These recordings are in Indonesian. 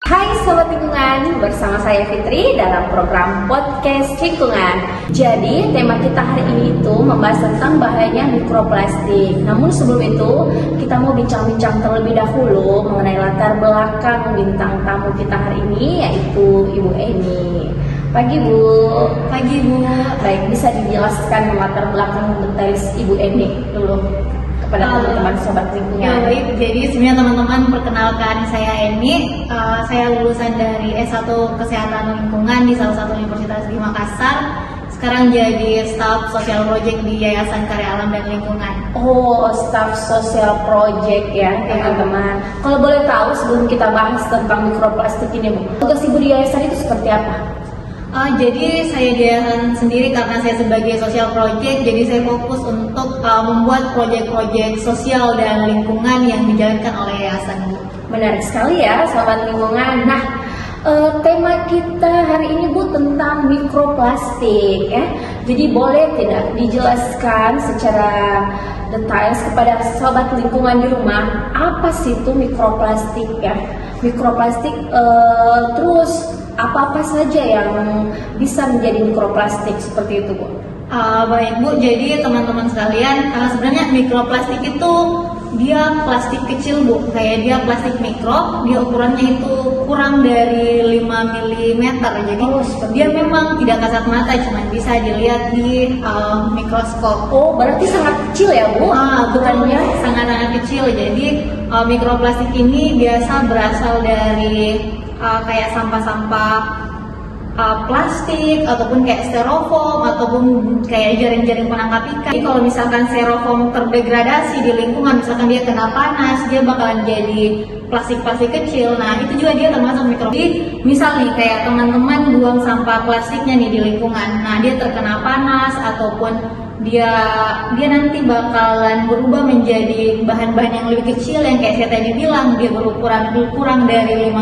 Hai Sobat Lingkungan, bersama saya Fitri dalam program Podcast Lingkungan. Jadi tema kita hari ini itu membahas tentang bahayanya mikroplastik. Namun sebelum itu kita mau bincang-bincang terlebih dahulu mengenai latar belakang bintang tamu kita hari ini, yaitu Ibu Eni. Pagi Bu. Pagi Bu. Baik, bisa dijelaskan latar belakang details Ibu Eni dulu kepada teman-teman Sobat Lingkungan. Ya baik, jadi sebenarnya teman-teman, perkenalkan saya Eni. Saya lulusan dari S1 Kesehatan Lingkungan di salah satu universitas di Makassar. Sekarang jadi staf sosial project di Yayasan Karya Alam dan Lingkungan. Oh, staf sosial project ya teman-teman. Kalau boleh tahu sebelum kita bahas tentang mikroplastik ini Bu, tugas Ibu di yayasan itu seperti apa? Jadi saya di yayasan sendiri karena saya sebagai sosial project, jadi saya fokus untuk membuat proyek-proyek sosial dan lingkungan yang dijalankan oleh yayasan Bu. Menarik sekali ya Sobat Lingkungan. Nah, tema kita hari ini Bu tentang mikroplastik ya. Jadi boleh tidak dijelaskan secara detail kepada Sobat Lingkungan di rumah, apa sih itu mikroplastik ya? Mikroplastik terus apa-apa saja yang bisa menjadi mikroplastik seperti itu Bu? Baik Bu, jadi teman-teman sekalian, sebenarnya mikroplastik itu dia plastik kecil Bu, kayak dia plastik mikro, dia ukurannya itu kurang dari 5 mm, jadi dia memang tidak kasat mata, cuma bisa dilihat di mikroskop. Oh, berarti sangat kecil ya Bu? Ukurannya sangat-sangat kecil, jadi mikroplastik ini biasa berasal dari kayak sampah-sampah plastik ataupun kayak styrofoam ataupun kayak jaring-jaring penangkap ikan. Jadi kalau misalkan styrofoam terdegradasi di lingkungan, misalkan dia kena panas, dia bakalan jadi plastik-plastik kecil. Nah itu juga dia termasuk mikroplastik. Jadi misal nih kayak teman-teman buang sampah plastiknya nih di lingkungan, nah dia terkena panas ataupun dia nanti bakalan berubah menjadi bahan-bahan yang lebih kecil yang kayak saya tadi bilang, dia berukuran kurang dari 5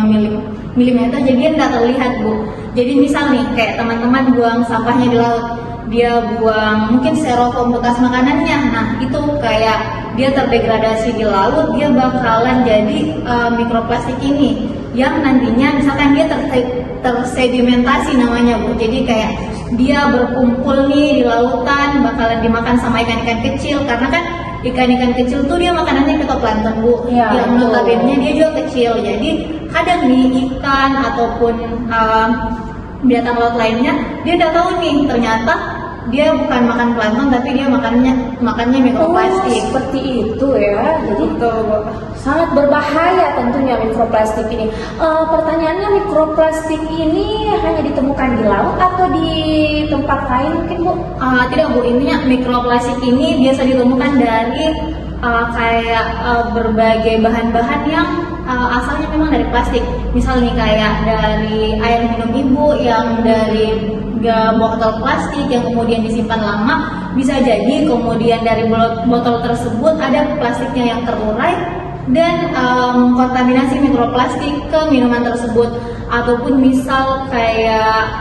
mm, jadi dia nggak terlihat Bu. Jadi misal nih kayak teman-teman buang sampahnya di laut, dia buang mungkin styrofoam bekas makanannya, nah itu kayak dia terdegradasi di laut, dia bakalan jadi mikroplastik ini yang nantinya misalkan dia tersedimentasi namanya Bu. Jadi kayak dia berkumpul nih di lautan, bakalan dimakan sama ikan-ikan kecil, karena kan ikan-ikan kecil tuh dia makanannya fitoplankton Bu, yang notabene dia juga kecil. Jadi kadang nih ikan ataupun binatang laut lainnya dia udah tahu nih ternyata dia bukan makan plankton tapi dia makannya mikroplastik. Oh, seperti itu ya. Jadi sangat berbahaya tentunya mikroplastik ini. Pertanyaannya, mikroplastik ini hanya ditemukan di laut atau di tempat lain mungkin Bu? Tidak Bu, intinya mikroplastik ini biasa ditemukan dari kayak berbagai bahan-bahan yang asalnya memang dari plastik. Misal nih kayak dari air minum ibu yang dari botol plastik yang kemudian disimpan lama, bisa jadi kemudian dari botol tersebut ada plastiknya yang terurai dan mengkontaminasi mikroplastik ke minuman tersebut. Ataupun misal kayak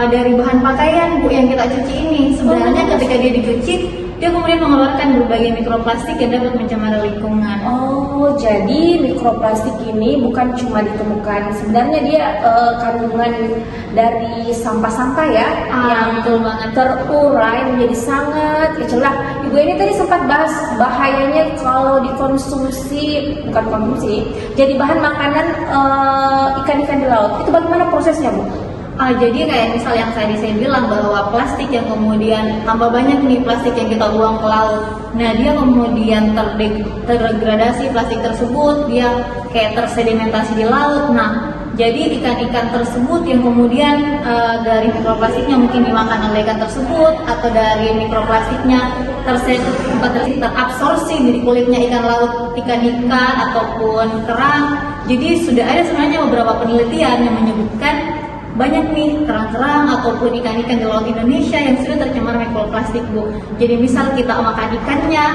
dari bahan pakaian Bu yang kita cuci ini, sebenarnya ketika dia dicuci dia kemudian mengeluarkan berbagai mikroplastik yang dapat mencemari lingkungan. Oh, jadi mikroplastik ini bukan cuma ditemukan, sebenarnya dia kandungan dari sampah-sampah ya, yang terurai menjadi sangat kecil. Nah, Ibu ini tadi sempat bahas bahayanya kalau dikonsumsi, bukan konsumsi, jadi bahan makanan ikan-ikan di laut. Itu bagaimana prosesnya Bu? Jadi kayak misal yang tadi saya bilang bahwa plastik yang kemudian tambah banyak nih plastik yang kita buang ke laut, nah dia kemudian terdegradasi plastik tersebut, dia kayak tersedimentasi di laut. Nah jadi ikan-ikan tersebut yang kemudian dari mikroplastiknya mungkin dimakan oleh ikan tersebut, atau dari mikroplastiknya terabsorpsi di kulitnya ikan laut, ikan-ikan ataupun kerang. Jadi sudah ada sebenarnya beberapa penelitian yang menyebutkan banyak nih kerang-kerang ataupun ikan-ikan di laut Indonesia yang sudah tercemar mikroplastik Bu. Jadi misal kita makan ikannya,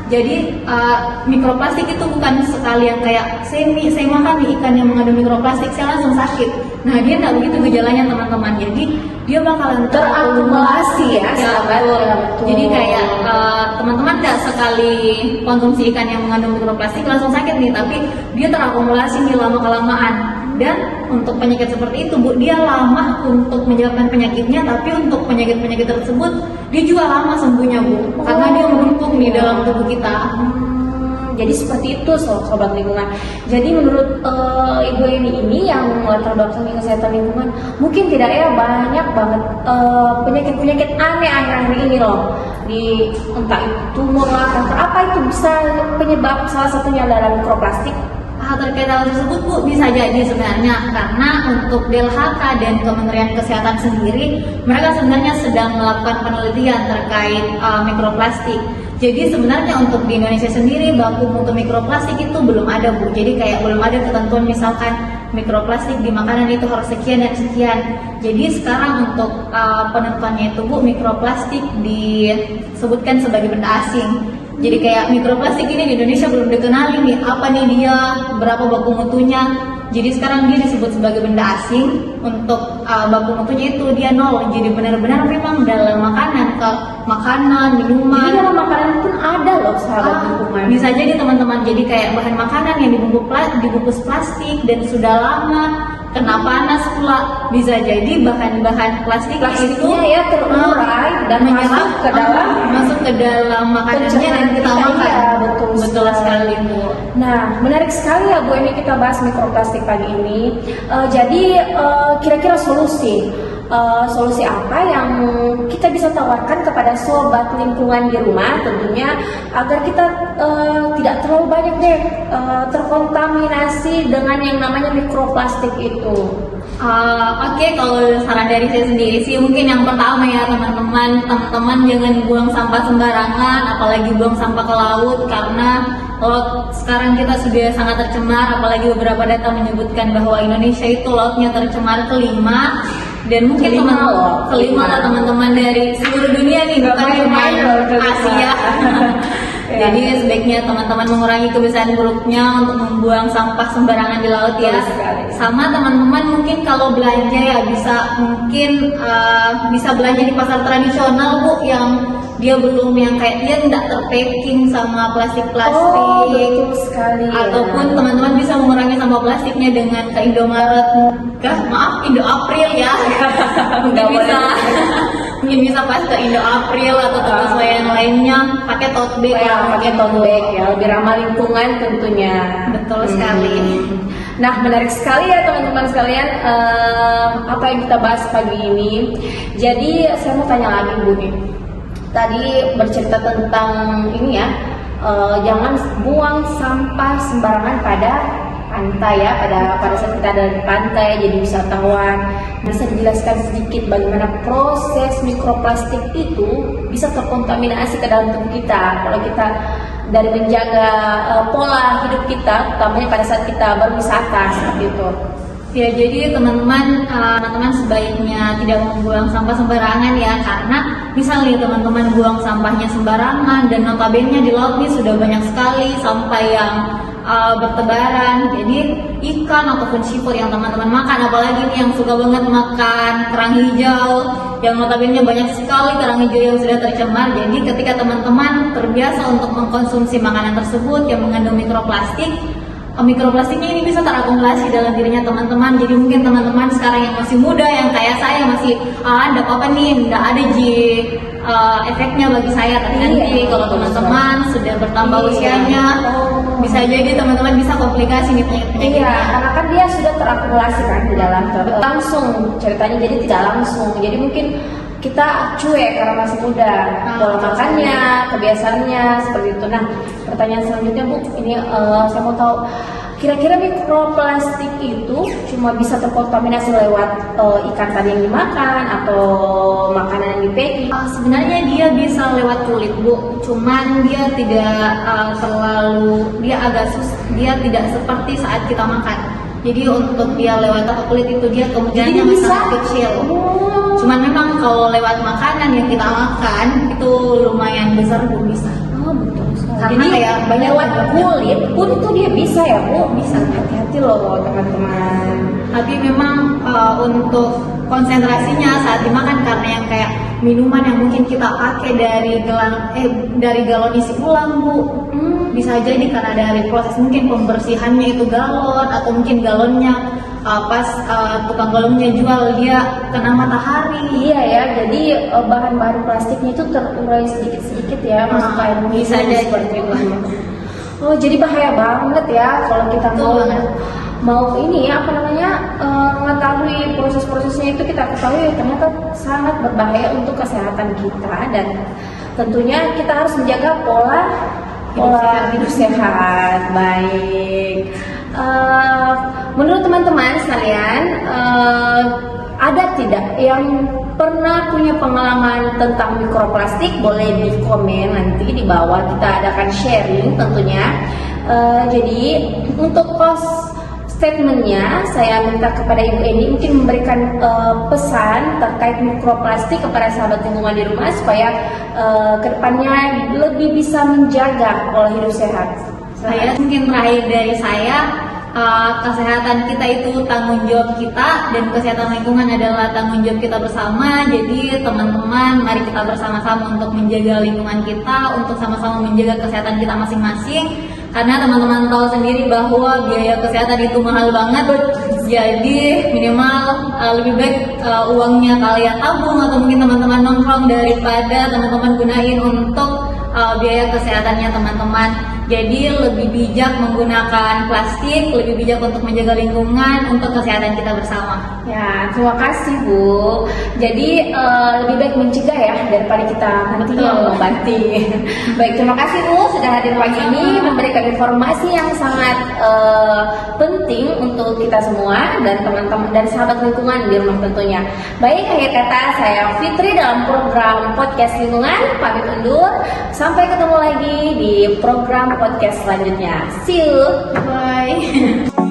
jadi mikroplastik itu bukan sekali yang kayak saya makan nih ikan yang mengandung mikroplastik saya langsung sakit. Nah dia nggak begitu gejalanya teman-teman. Jadi dia bakalan terakumulasi ya sahabat. Jadi kayak teman-teman nggak sekali konsumsi ikan yang mengandung mikroplastik langsung sakit nih, tapi dia terakumulasi nih lama-kelamaan. dan untuk penyakit seperti itu Bu, dia lama untuk menyebabkan penyakitnya, tapi untuk penyakit-penyakit tersebut dia juga lama sembuhnya Bu, karena dia menumpuk di dalam tubuh kita. Jadi seperti itu sobat lingkungan. Jadi menurut Ibu Eni ini yang latar belakang kesehatan lingkungan, mungkin tidak ya banyak banget penyakit-penyakit aneh akhir-akhir ini loh. Di entah itu tumor lah, kanker, apa itu bisa penyebab salah satunya adalah mikroplastik. Terkait hal tersebut Bu, bisa jadi sebenarnya karena untuk DLHK dan Kementerian Kesehatan sendiri, mereka sebenarnya sedang melakukan penelitian terkait mikroplastik. Jadi sebenarnya untuk di Indonesia sendiri baku mutu mikroplastik itu belum ada Bu. Jadi kayak belum ada ketentuan misalkan mikroplastik di makanan itu harus sekian dan sekian. Jadi sekarang untuk penentuannya itu Bu, mikroplastik disebutkan sebagai benda asing. Jadi kayak mikroplastik ini di Indonesia belum dikenali nih, apa nih dia, berapa baku mutunya. Jadi sekarang dia disebut sebagai benda asing. Untuk baku mutunya itu dia 0. Jadi benar-benar memang dalam makanan, minuman. Jadi dalam makanan pun ada loh sahabat lingkungan. Bisa jadi teman-teman, jadi kayak bahan makanan yang dibungkus plastik dan sudah lama kena panas pula, bisa jadi bahan-bahan plastiknya itu ya terurai dan menyerap masuk ke dalam makanannya dan kita makan. Ya, betul sekali Bu. Nah, menarik sekali ya Bu, ini kita bahas mikroplastik pagi ini. Jadi kira-kira solusi apa yang kita bisa tawarkan kepada sobat lingkungan di rumah tentunya agar kita tidak terlalu banyak deh terkontaminasi dengan yang namanya mikroplastik itu. Oke, kalau saran dari saya sendiri sih mungkin yang pertama ya teman-teman jangan buang sampah sembarangan, apalagi buang sampah ke laut, karena laut sekarang kita sudah sangat tercemar, apalagi beberapa data menyebutkan bahwa Indonesia itu lautnya tercemar kelima. Dan mungkin kelima lah teman-teman dari seluruh dunia nih, bukan cuma Asia. Jadi sebaiknya teman-teman mengurangi kebiasaan buruknya untuk membuang sampah sembarangan di laut ya. Sama teman-teman mungkin kalau belanja ya bisa belanja di pasar tradisional Bu, yang dia belum yang kayak dia tidak terpacking sama plastik-plastik. Betul sekali. Ataupun teman-teman bisa mengurangi sampah plastiknya dengan ke Indomaret, Indo April ya. mungkin bisa pas ke Indo April atau toko swalayan lainnya pakai tote bag ya, lebih ramah lingkungan tentunya. Betul sekali. Nah, menarik sekali ya teman-teman sekalian apa yang kita bahas pagi ini. Jadi saya mau tanya lagi Bu nih. Tadi bercerita tentang ini ya, jangan buang sampah sembarangan pada pantai ya, pada saat kita ada di pantai jadi wisatawan. Bisa dijelaskan sedikit bagaimana proses mikroplastik itu bisa terkontaminasi ke dalam tubuh kita kalau kita dari menjaga pola hidup kita, utamanya pada saat kita berwisata seperti itu. Ya, jadi teman-teman sebaiknya tidak membuang sampah sembarangan ya, karena misalnya teman-teman buang sampahnya sembarangan dan notabene di laut ini sudah banyak sekali sampah yang bertebaran. Jadi ikan ataupun seafood yang teman-teman makan, apalagi nih yang suka banget makan kerang hijau, yang notabene banyak sekali kerang hijau yang sudah tercemar. Jadi ketika teman-teman terbiasa untuk mengkonsumsi makanan tersebut yang mengandung mikroplastik, mikroplastiknya ini bisa terakumulasi dalam dirinya teman-teman. Jadi mungkin teman-teman sekarang yang masih muda, yang kayak saya masih enggak apa-apa nih, enggak ada efeknya bagi saya. Tapi nanti kalau teman-teman sudah bertambah usianya, bisa jadi teman-teman bisa komplikasi nih penyakit. Iya, karena kan dia sudah terakumulasi kan di dalam langsung ceritanya, jadi tidak langsung. Jadi mungkin kita cuek karena masih muda, pola makannya, kebiasaannya seperti itu. Nah, pertanyaan selanjutnya Bu, ini saya mau tahu, kira-kira mikroplastik itu cuma bisa terkontaminasi lewat ikan tadi yang dimakan atau makanan yang dipacking? Sebenarnya dia bisa lewat kulit Bu, cuman dia tidak dia tidak seperti saat kita makan. Jadi untuk dia lewat kulit itu dia kemungkinannya sangat kecil. Cuman memang kalau lewat makanan yang kita makan itu lumayan besar Bu, bisa. Betul sekali. Karena jadi kayak banyak lewat kulit pun itu dia bisa ya Bu, bisa. Hati-hati loh teman-teman. Tapi memang untuk konsentrasinya saat dimakan, karena yang kayak minuman yang mungkin kita pakai dari galon isi ulang Bu, bisa jadi karena dari proses mungkin pembersihannya itu galon, atau mungkin galonnya pas tukang galungnya jual dia kena matahari. Iya ya, jadi bahan-bahan plastiknya itu terurai sedikit-sedikit ya, masuk ke air minum bisa jadi seperti itu. Oh, jadi bahaya banget ya kalau kita mau ini ya, apa namanya, mengetahui proses-prosesnya itu, kita ketahui ternyata sangat berbahaya untuk kesehatan kita, dan tentunya kita harus menjaga pola hidup sehat. Baik. Menurut teman-teman sekalian, ada tidak yang pernah punya pengalaman tentang mikroplastik? Boleh di komen nanti di bawah, kita adakan sharing tentunya. Jadi untuk post statementnya, saya minta kepada Ibu Eni mungkin memberikan pesan terkait mikroplastik kepada sahabat lingkungan di rumah supaya kedepannya lebih bisa menjaga pola hidup sehat. Saya mungkin terakhir dari saya, kesehatan kita itu tanggung jawab kita, dan kesehatan lingkungan adalah tanggung jawab kita bersama. Jadi teman-teman, mari kita bersama-sama untuk menjaga lingkungan kita, untuk sama-sama menjaga kesehatan kita masing-masing. Karena teman-teman tahu sendiri bahwa biaya kesehatan itu mahal banget. Jadi minimal lebih baik uangnya kalian tabung atau mungkin teman-teman nongkrong daripada teman-teman gunain untuk biaya kesehatannya teman-teman. Jadi lebih bijak menggunakan plastik, lebih bijak untuk menjaga lingkungan untuk kesehatan kita bersama. Ya, terima kasih Bu. Jadi lebih baik mencegah ya daripada kita nanti mengobati. Baik, terima kasih Bu sudah hadir pagi ini memberikan informasi yang sangat penting untuk kita semua dan teman-teman dan sahabat lingkungan di rumah tentunya. Baik, akhir kata saya Fitri dalam program podcast lingkungan pamit undur. Sampai ketemu lagi di program podcast selanjutnya. See you. Bye.